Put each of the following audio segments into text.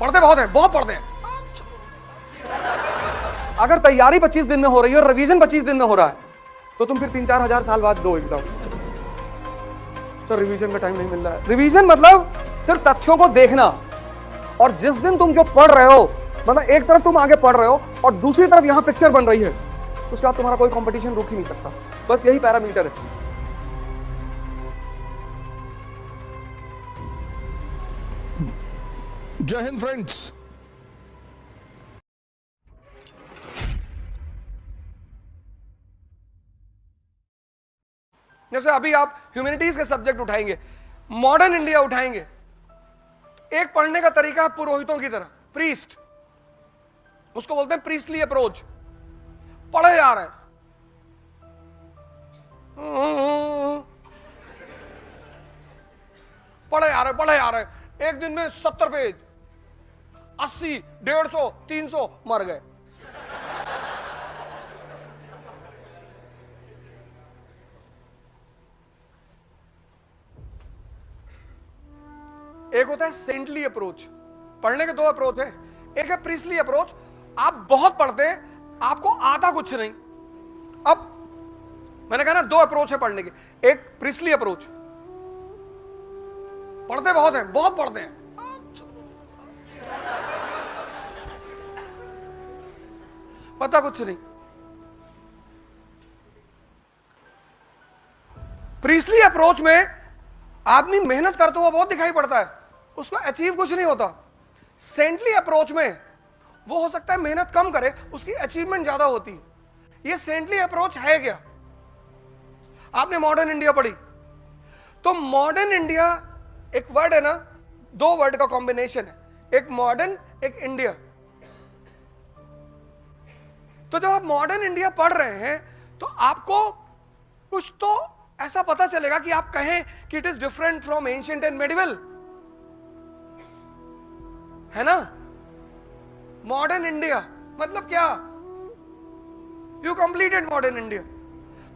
पढ़ते बहुत हैं, बहुत पढ़ते हैं। अगर तैयारी 25 दिन में हो रही है और रिवीजन 25 दिन में हो रहा है तो तुम फिर 3-4 हजार साल बाद दो एग्जाम। तो रिवीजन का टाइम नहीं मिल रहा है। रिवीजन मतलब सिर्फ तथ्यों को देखना, और जिस दिन तुम जो पढ़ रहे हो, मतलब एक तरफ तुम आगे पढ़ रहे हो और दूसरी तरफ यहां पिक्चर बन रही है, उसके बाद तुम्हारा कोई कंपटीशन रुक ही नहीं सकता। बस यही पैरामीटर है। जय हिंद फ्रेंड्स। जैसे अभी आप ह्यूमैनिटीज के सब्जेक्ट उठाएंगे, मॉडर्न इंडिया उठाएंगे, तो एक पढ़ने का तरीका है पुरोहितों की तरह, प्रीस्ट, उसको बोलते हैं प्रीस्टली अप्रोच। पढ़े जा रहे हैं, पढ़े जा रहे हैं, एक दिन में 70 पेज, 80, 150, 300 मर गए। एक होता है सेंटली अप्रोच। पढ़ने के दो अप्रोच है। एक है प्रीस्टली अप्रोच, आप बहुत पढ़ते हैं, आपको आता कुछ नहीं। अब मैंने कहा ना, दो अप्रोच है पढ़ने के। एक प्रीस्टली अप्रोच, पढ़ते बहुत हैं, बहुत पढ़ते हैं, पता कुछ नहीं। प्रीस्टली अप्रोच में आदमी मेहनत करते हुआ बहुत दिखाई पड़ता है, उसको अचीव कुछ नहीं होता। सेंटली अप्रोच में वो हो सकता है मेहनत कम करे, उसकी अचीवमेंट ज्यादा होती है। ये सेंटली अप्रोच है क्या? आपने मॉडर्न इंडिया पढ़ी, तो मॉडर्न इंडिया एक वर्ड है ना, दो वर्ड का कॉम्बिनेशन है, एक मॉडर्न एक इंडिया। तो जब आप मॉडर्न इंडिया पढ़ रहे हैं तो आपको कुछ तो ऐसा पता चलेगा कि आप कहें कि it is different from ancient and medieval, है ना। मॉडर्न इंडिया मतलब क्या? You completed modern India.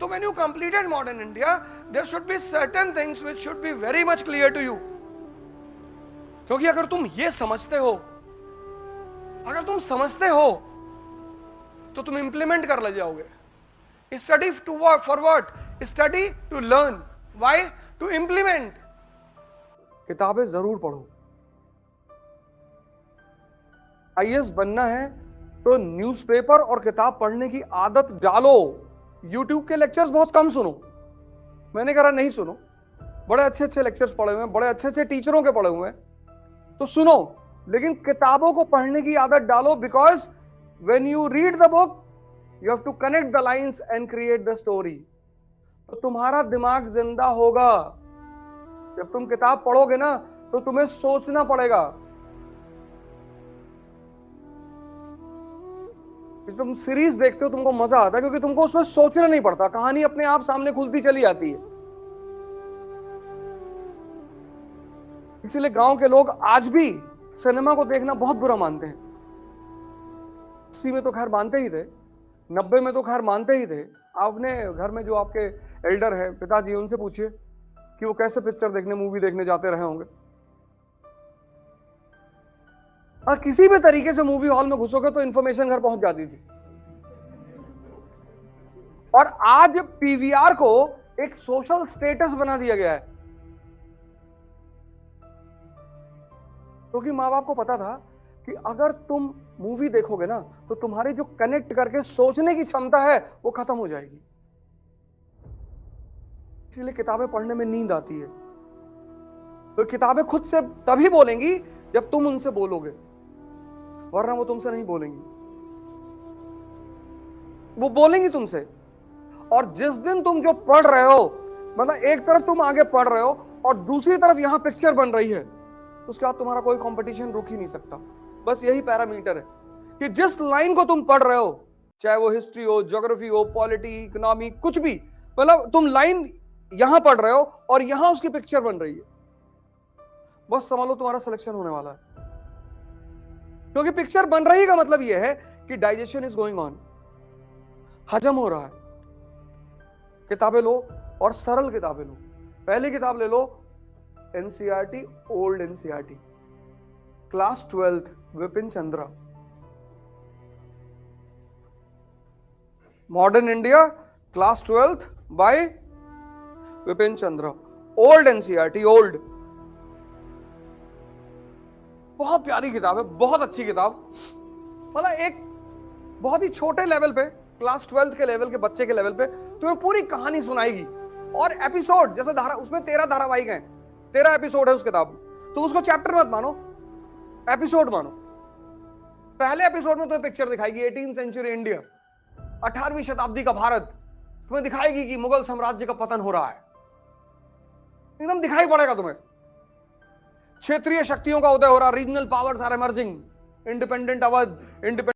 तो when you completed modern India, there should be certain things which should be very much clear to you. क्योंकि अगर तुम ये समझते हो, अगर तुम समझते हो तो तुम इंप्लीमेंट कर ले जाओगे। Study to for what? Study to learn. Why? To implement. किताबें जरूर पढ़ो। आईएएस बनना है तो न्यूज़पेपर और किताब पढ़ने की आदत डालो। यूट्यूब के लेक्चर्स बहुत कम सुनो, मैंने कहा नहीं सुनो, बड़े अच्छे अच्छे लेक्चर्स पढ़े हुए हैं, बड़े अच्छे अच्छे टीचरों के पढ़े हुए हैं, तो सुनो, लेकिन किताबों को पढ़ने की आदत डालो। Because when you read the book you have to connect the lines and create the story. तो तुम्हारा दिमाग जिंदा होगा। जब तुम किताब पढ़ोगे ना तो तुम्हें सोचना पड़ेगा। तुम सीरीज देखते हो तुमको मजा आता है क्योंकि तुमको उसमें सोचना नहीं पड़ता, कहानी अपने आप सामने खुलती चली जाती है। इसीलिए गांव के लोग आज भी सिनेमा को देखना बहुत बुरा मानते हैं। 80 में तो खैर मानते ही थे, 90 में तो खैर मानते ही थे। आपने घर में जो आपके एल्डर है, पिताजी, उनसे पूछिए कि वो कैसे पिक्चर देखने, मूवी देखने जाते रहे होंगे। और किसी भी तरीके से मूवी हॉल में घुसोगे तो इंफॉर्मेशन घर पहुंच जाती थी। और आज पीवीआर को एक सोशल स्टेटस बना दिया गया है, क्योंकि मां बाप को पता था कि अगर तुम मूवी देखोगे ना तो तुम्हारी जो कनेक्ट करके सोचने की क्षमता है वो खत्म हो जाएगी। इसलिए किताबें पढ़ने में नींद आती है। तो किताबें खुद से तभी बोलेंगी जब तुम उनसे बोलोगे, वरना वो तुमसे नहीं बोलेंगी। वो बोलेंगी तुमसे। और जिस दिन तुम जो पढ़ रहे हो, मतलब एक तरफ तुम आगे पढ़ रहे हो और दूसरी तरफ यहां पिक्चर बन रही है, तो उसके बाद तुम्हारा कोई कंपटीशन रुक ही नहीं सकता। बस यही पैरामीटर है कि जिस लाइन को तुम पढ़ रहे हो, चाहे वो हिस्ट्री हो, ज्योग्राफी हो, पॉलिटी, इकोनॉमी, कुछ भी, मतलब तुम लाइन यहां पढ़ रहे हो और यहां उसकी पिक्चर बन रही है, बस समझ लो तुम्हारा सिलेक्शन होने वाला है। क्योंकि पिक्चर बन रही का मतलब यह है कि डाइजेशन इज गोइंग ऑन, हजम हो रहा है। किताबें लो और सरल किताबें लो। पहली किताब ले लो NCERT, old NCERT, class 12th Vipin Chandra. Modern India class 12th by Vipin Chandra. Old NCERT, old. बहुत प्यारी किताब है, बहुत अच्छी किताब। मतलब एक बहुत ही छोटे लेवल पे, क्लास 12th के लेवल के बच्चे के लेवल पे तुम्हें पूरी कहानी सुनाएगी। और एपिसोड जैसे धारा, उसमें 13 धारावाहिक हैं, 13 एपिसोड है उस किताब में। तुम उसको चैप्टर मत मानो, एपिसोड मानो। पहले एपिसोड में तुम्हें पिक्चर दिखाएगी 18th सेंचुरी इंडिया, 18वीं शताब्दी का भारत। तुम्हें दिखाएगी कि मुगल साम्राज्य का पतन हो रहा है, एकदम दिखाई पड़ेगा तुम्हें। क्षेत्रीय शक्तियों का उदय हो रहा, regional powers are emerging, independent Awadh, independent